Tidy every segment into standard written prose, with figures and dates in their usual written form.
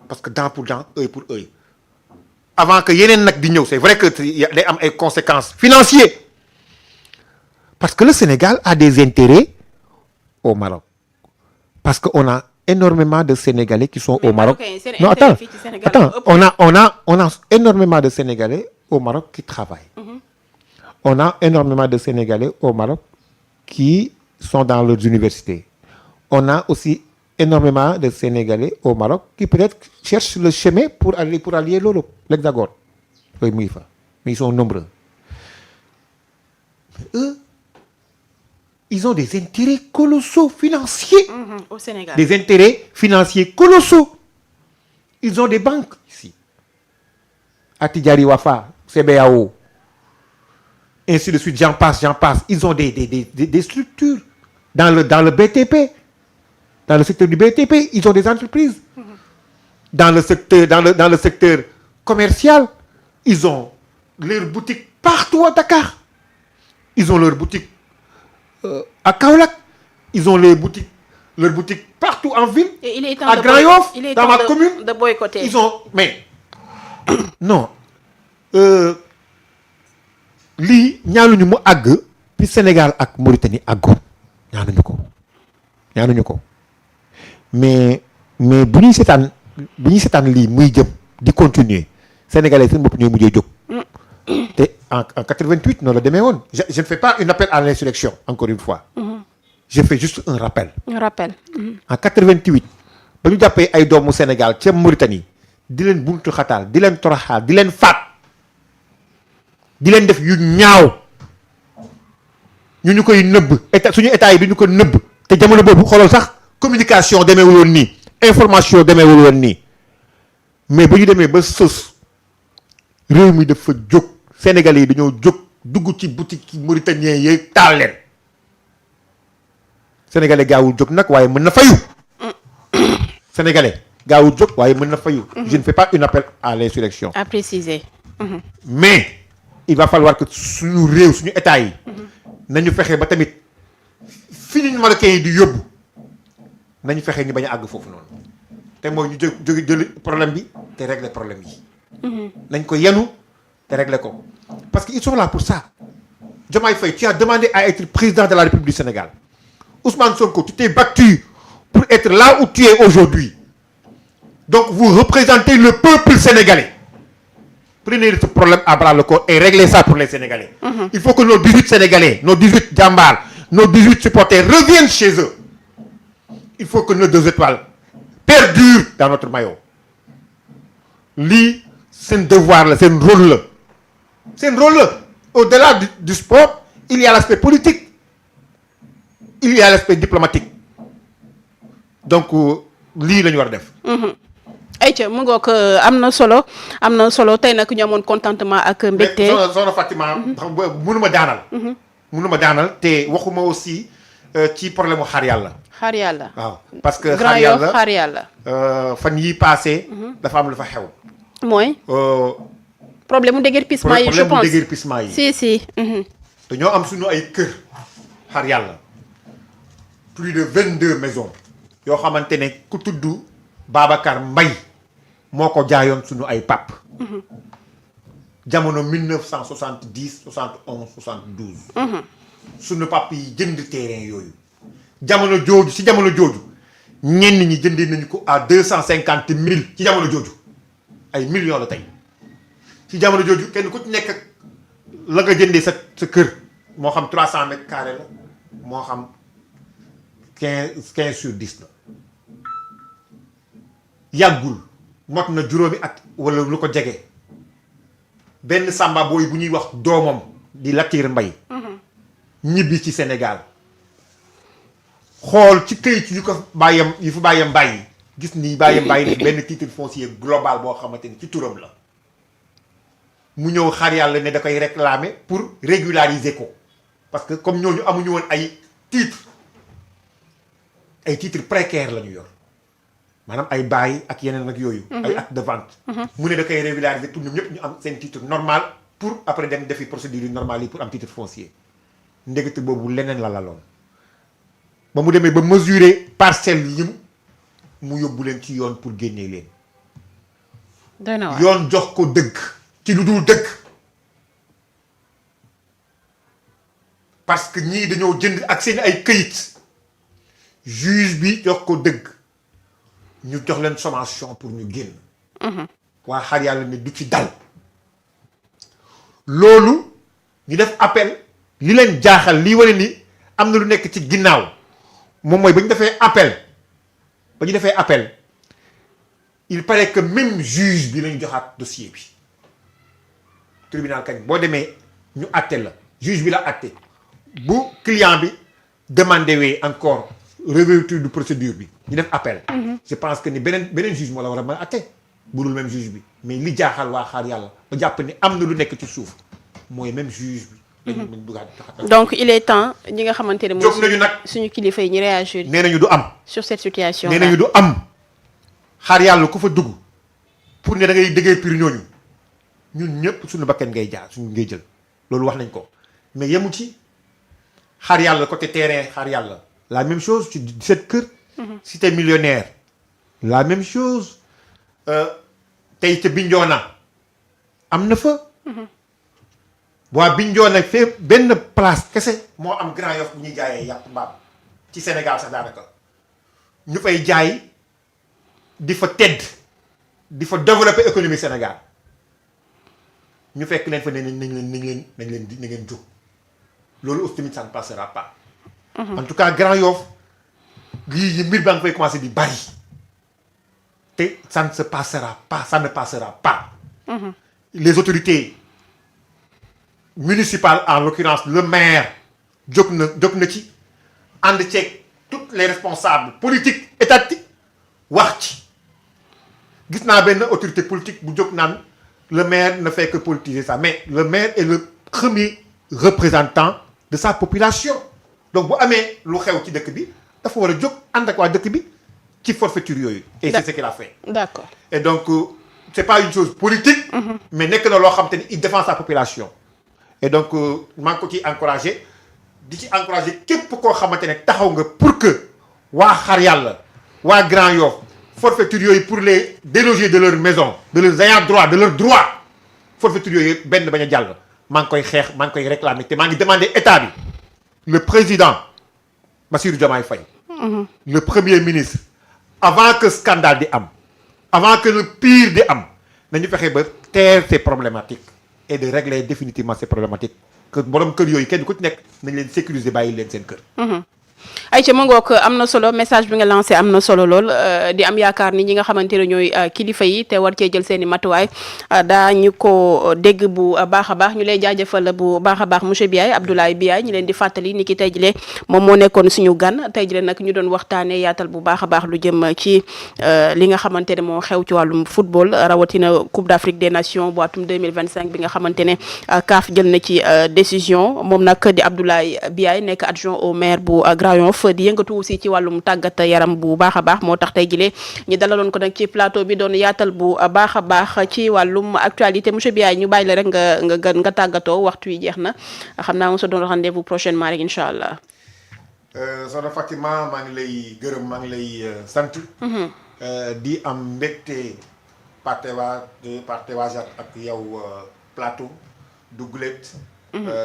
parce que dent pour dent œil pour œil avant que yeneen nag di ñëw c'est vrai que day am ay conséquences financières parce que le Sénégal a des intérêts au Maroc parce que on a énormément de Sénégalais qui sont au Maroc. Non, attends, on a énormément de Sénégalais au Maroc qui travaillent. On a énormément de Sénégalais au Maroc qui sont dans leurs universités. On a aussi énormément de Sénégalais au Maroc qui peut-être cherchent le chemin pour allier l'Europe, l'Hexagone. Oui, mais ils sont nombreux. Eux, ils ont des intérêts colossaux financiers. Au Sénégal. Des intérêts financiers colossaux. Ils ont des banques ici. Attijari Wafa, CBAO, ainsi de suite, j'en passe. Ils ont des structures dans le BTP. Dans le secteur du BTP, ils ont des entreprises. Dans le secteur commercial, ils ont leurs boutiques partout à Dakar. Ils ont leurs boutiques à Kaolack. Ils ont leurs boutiques partout en ville. Et il est temps à Grand Yoff, dans ma commune. De boycotter. Ils ont mais non. Lii ñaanuñu mu àgg fi Sénégal ak Mauritanie àggoon ñaanuñu ko mais bu ñuy seetaan lii muy jëm di continuer Sénégalais seen bopp ñooy mujjee jóg te en 88 noonu la demee woon je ne fais pas un appel à l'insurrection encore une fois je fais juste un rappel en 88 ba ñu jàppee ay doomu Sénégal ca Mauritanie di leen buntu xataal di leen toroxaal di leen faat di leen def yu ñaaw ñu koy nëbb suñu état yi du ñu ko nëbb te jamono boobu xoolal sax communication demeewul woon nii information demeewul woon nii mais ba ñu demee ba sës réew mi dafa jóg Sénégalais yi dañoo jóg dugg ci boutique mauritanien yi taal leen Sénégalais gaawul jóg nag waaye mën na fayu Sénégalais gaawul jóg waaye mën na fayu je ne fais pas un appel à l'insurrection à préciser mais il va falloir que suñu réew suñu état yi nañu fexe ba tamit fi ñu Marocains yi di yóbbu nañu fexe ñu bañ a àgg foofu noonu te mooy ñu jëli problème bi te régler problème yi nañ ko yenu te régler ko parce que ils sont là pour ça. Diomaye Faye, tu as demandé à être président de la République du Sénégal. Ousmane Sonko, tu t'es battu pour être là où tu es aujourd'hui. Donc vous représentez le peuple sénégalais. Prenez ce problème à bras le corps et réglez ça pour les Sénégalais. Il faut que nos 18 Sénégalais, nos 18 Djambars, nos 18 supporters reviennent chez eux. Il faut que nos 2 étoiles perdurent dans notre maillot. Lii, c'est un devoir, c'est un rôle. C'est un rôle. Au-delà du sport, il y a l'aspect politique. Il y a l'aspect diplomatique. Donc, lii la ñu war a def. ayca mu ngoog am na solo tey nag ñu amoon contentement ak mbégte. mais soxna Fatima. mënuma daanal te waxuma aussi ci problème mu xaar yàlla. xaar yàlla. waaw parce que Grand Yoff xaar yàlla. fan yii passé dafa am lu fa xew. mooy. problème mu déguerpissement yi je pense problème mu déguerpissement yi. si. dañoo am suñu ay kër xaar yàlla plus de 22 maisons yoo xamante ne ku tudd Babacar Mbaye moo ko jaayoon suñu ay pap jamono 1970 71 72. suñu pap yi jënd terrain yooyu jamono jooju ñenn ñi jëndee nañu ko à 250 000 ci jamono jooju ay millions la tey ci jamono jooju kenn ku ci nekk la nga jëndee sa kër moo xam 300 mètres carrés la moo xam 15 sur 10 la yàggul mot na juróomi at wala lu ko jege benn samba booy bu ñuy wax doomam di Latir Mbaye ñibbi ci Sénégal xool ci këyit yu ko bàyyam yu fi bàyyam bàyyi gis ni bàyyam bàyyi ni benn titre foncier global boo xamante ni ci turam la mu ñëw xaar yàlla ne da koy réclamer pour régulariser ko parce que comme ñooñu amuñu woon ay titres précaires la ñu yor maanaam ay bail ak yeneen ak yooyu. ay acte de vente. mu ne da koy régulariser pour ñoom ñëpp ñu am seen titre normal pour après dem defi procédure yi normale yi pour am titre foncier ndegete boobu leneen la laloon ba mu demee ba mesurer parcelles yi mu yóbbu leen ci yoon pour génnee leen doy na waar. yoon jox ko dëgg ci lu dul dëgg parce que ñii dañoo jënd ak seen ay këyit juge bi jox ko dëgg ñu jox leen sommation pour ñu génn. waa xar yàlla ne du ci dal. loolu ñu def appel li leen jaaxal lii wane ni am na lu nekk ci ginnaaw moom mooy ba ñu defee appel il paraît que même juge bi lañu joxaat dossier bi tribunal kañ boo demee ñu àtte la juge bi la àtte bu client bi demandé wee encore réouverture de procédure bi ñu def appel. je pense que ni beneen juge moo la war a mën a àtte bu dul même juge bi mais li jaaxal waa xaar yàlla ba jàpp ni am na lu nekk ci suuf mooy même juge bi. donc il est temps ñi nga xamante ne jóg nañu nag suñu kilifa yi ñu réagir. nee nañu du am. sur cette situation nee nañu du am xaar yàlla ku fa dugg pour ne da ngay déggee pire ñooñu ñun ñëpp suñu bakkan ngay jaar suñu ngay jël loolu wax nañ ko mais yemu ci xaar yàlla côté terrain xaar yàlla la même chose ci 17 kër. cité millionnaire la même chose tey ca Bignona am na fa. waa Bignona fee benn place kese moo am Grand Yoff bu ñuy jaayee yàpp mbaam ci Sénégal sax daanaka ñu fay jaay di fa tedd di fa développer économie Sénégal ñu fekk leen fa ne nañ leen jóg loolu aussi tamit ça ne passera pas. En tout cas Grand Yoff lii mbir baa nga fay commencer di bari te ça ne se passera pas ça ne passera pas. Les autorités municipales en l'occurrence le maire jóg na ci ànd ceeg toutes les responsables politiques étatiques wax ci gis naa benn autorité politique bu jóg naan le maire ne fait que politiser ça mais le maire est le premier représentant de sa population donc bu amee lu xew ci dëkk bi dafa war a jóg ànd ak waa dëkk bi ci forfaiture yooyu. et c'est ce qu'il a fait. D'accord. Et donc c'est pas une chose politique. mais nekk na loo xam te ni il défend sa population. et donc maa ngi ko ciy encouragé di ci encouragé képp koo xamante ne taxaw nga pour que waa xar yàlla waa Grand Yoff forfaiture yooyu pour les déloger de leur maison de leurs ayants droit de leurs droits forfaiture yooyu benn bañ a jàll maa ngi koy xeex maa ngi koy réclamer te maa ngi demandé état bi le président Bassirou Diomaye Faye. le premier ministre avant que scandale di am avant que le pire di am nañu fexe ba taire ces problématiques et de régler définitivement ces problématiques que borom kër yooyu kenn ku ci nekk nañ leen sécuriser bàyyi leen seen kër. Aïcha ma ngoog am na solo message bi nga lancé am na solo lool di am yaakaar ni ñi nga xamante ne ñooy kilifa yi te war cee jël seen i matuwaay daañu ko dégg bu baax a baax ñu lay jaajëfal bu baax a baax monsieur Biaye Abdoulaye Biaye ñu leen di fàttali ni ki tey jile moom moo nekkoon suñu gan tey jile nag ñu doon waxtaanee yaatal bu baax a baax lu jëm ci li nga xamante ne moo xew ci wàllum football rawatina Coupe d'Afrique des Nations bu atum 2025 bi nga xamante ne CAF jël na ci décision moom nag di Abdoulaye Biaye nekk adjoint au maire bu Grand Yoff di yëngatu aussi ci wàllum tàggat yaram bu baax a baax moo tax tey jile ñu dalaloon ko nag ci plateau bi doon yaatal bu baax a baax ci wàllum actualité monsieur Biaye ñu bàyyi la rek nga tàggatoo waxtu yi jeex na xam naa on se donne rendez-vous prochainement rek incha allah. soxna Fatima maa ngi lay gërëm maa ngi lay sant. di am mbégte partageat ak yow plateau du gulet.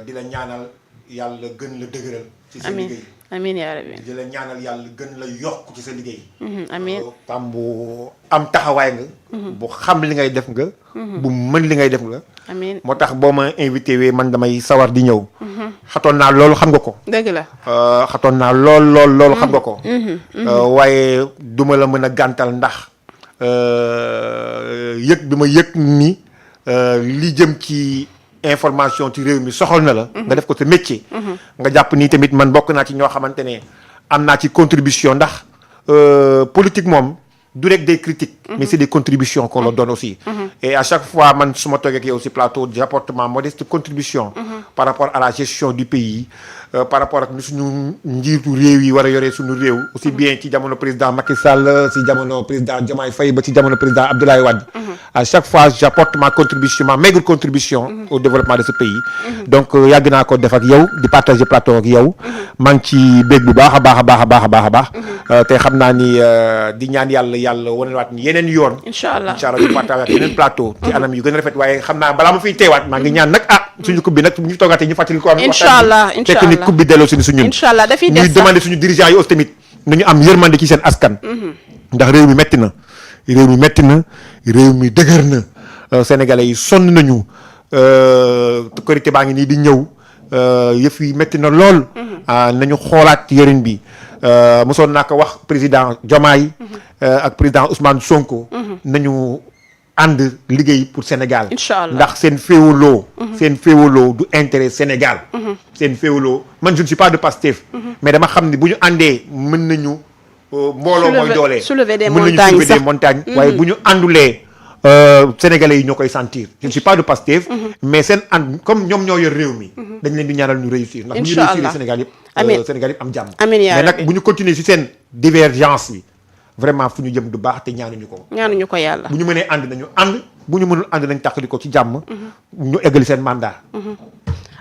di la ñaanal yàlla gën la dëgëral. ci sa liggéey amiin yaa rabbi. di la ñaanal yàlla gën la yokk ci sa liggéey. amiin tam bu am taxawaay nga. bu xam li ngay def nga. bu mën li ngay def nga. amiin moo tax boo ma invité wee man damay sawar di ñëw. xatoon naa loolu xam nga ko. dëgg la. xatoon naa loolu xam nga ko. waaye duma la mën a gàntal ndax yëg bi ma yëg ni li jëm ci. information ci réew mi soxal na la. nga def ko sa métier. nga jàpp nii tamit man bokk naa ci ñoo xamante ne am naa ci contribution ndax politique moom du rek des critiques. mais c'est des contributions qu'on leur donne aussi. et à chaque fois man su ma toogee ak yow si plateau j'apporte ma modeste contribution. par rapport à la gestion du pays par rapport ak ni suñu njiitu réew yi war a yoree suñu réew aussi bien ci jamono président Macky Sall ci jamono président Diomaye Faye ba ci jamono président Abdoulaye Wade. À chaque fois j'apporte ma maigre contribution au développement de ce pays. Donc yàgg naa ko def ak yow di partager plateau ak yow. maa ngi ci bég bu baax a baax. te xam naa ni di ñaan yàlla wanewaat ni yeneen yoon. incha allah ñu partager ak yeneen plateau. ci anam yu gën a rafet waaye xam naa balaa ma fiy teewaat maa ngi ñaan nag suñu coupe bi nag ñu toogaatee ñu fàttali ko am. incha allah fekk ni coupe bi delloo suñu ñun. incha allah dafiy des ñuy demander suñu dirigeants yi aussi tamit nañu am yërmande ci seen askan. ndax réew mi metti na réew mi dëgër na sénégalais yi sonn nañu korité baa ngi nii di ñëw yëf yi metti na lool. nañu xoolaat yorin bi mosoon naa ko wax président Diomaye ak président Ousmane Sonko. nañu ànd liggéey pour Sénégal. incha allah ndax seen féewaloo du intérêt Sénégal. seen féewaloo man je ne suis pas de Pastef. mais dama xam ni bu ñu àndee mën nañu. mbooloo mooy doole soulever des montagnes waaye bu ñu àndulee sénégalais yi ñoo koy sentir je ne suis pas de Pastef mais seen ànd comme ñoom ñoo yor réew mi dañ leen di ñaanal ñu réussir ndax bu ñu réussir Sénégal yëpp am jàmm mais nag bu ñu continuer ci seen divergence bi vraiment fu ñu jëm du baax te ñaanuñu ko yàlla bu ñu mënee ànd nañu ànd bu ñu mënul ànd nañ tàqali ko ci jàmm ñu eggali seen mandat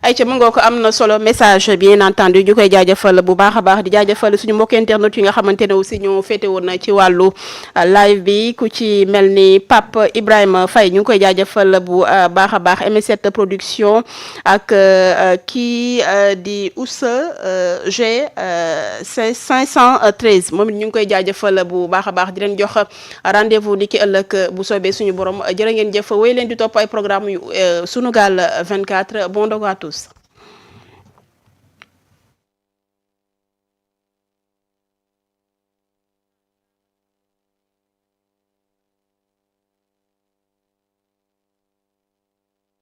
ayca mu ngoo ko am na solo message bien entendu ñu koy jaajëfal bu baax a baax di jaajëfal suñu mbokk internet yi nga xamante ne aussi ñoo féete woon ci wàllu live bi ku ci mel ni Pape Ibrahima Faye ñu ngi koy jaajëfal bu baax a baax M7 production ak kii di Oussa G 513 moom it ñu ngi koy jaajëfal bu baax a baax di leen jox rendez-vous ni ki ëllëg bu soobee suñu borom jërë ngeen jëf wéy leen di topp ay programme yu Sunugal 24 bon dogu à tous.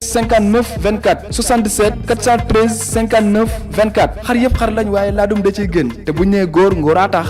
cinquante-neuf 24 77 413 59 24 xar yëpp xar lañ waaye laadum da ciy gën te buñ nee góor ngóoraa tax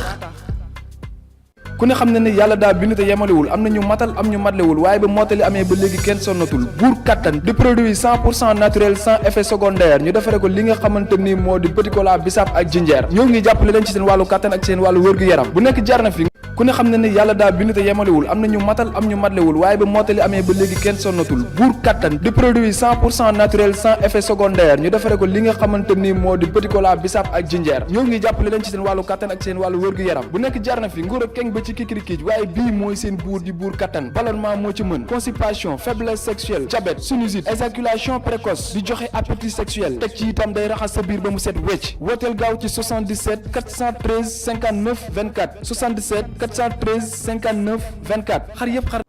ku ne xam ne ni yàlla daa bind te yemalewul am na ñu matal am ñu matlewul waaye ba mottali amee ba léegi kenn sonnatul buur kattan di produit 100% naturel sans effet secondaire ñu defare ko li nga xamante ni moo di petit cola bisaab ak jinjeer ñoo ngi jàppale leen ci seen wàllu kattan ak seen wàllu wërgu yaram bu nekk jar na fi ku ne xam ne ni yàlla daa bind te yemalewul am na ñu matal am ñu matlewul waaye ba mottali amee ba léegi kenn sonnatul buur kattan di produit 100% naturel sans effet secondaire ñu defare ko li nga xamante ni moo di petit cola bisaab ak jinjeer ñoo ngi jàppale leen ci seen wàllu kattan ak seen wàllu wërgu yaram bu nekk jar na fi nguur ak keng ba ci kikirikiij waaye bii mooy seen buur di buur kattan ballonnement moo ci mën constipation faiblesse sexuelle diabète sinusite éjaculation précoce di joxe appétit sexuel teg ci itam day raxas sa biir ba mu set wecc wooteel gaaw ci 77 413 59 24 77 413 59 24 xar yëpp xar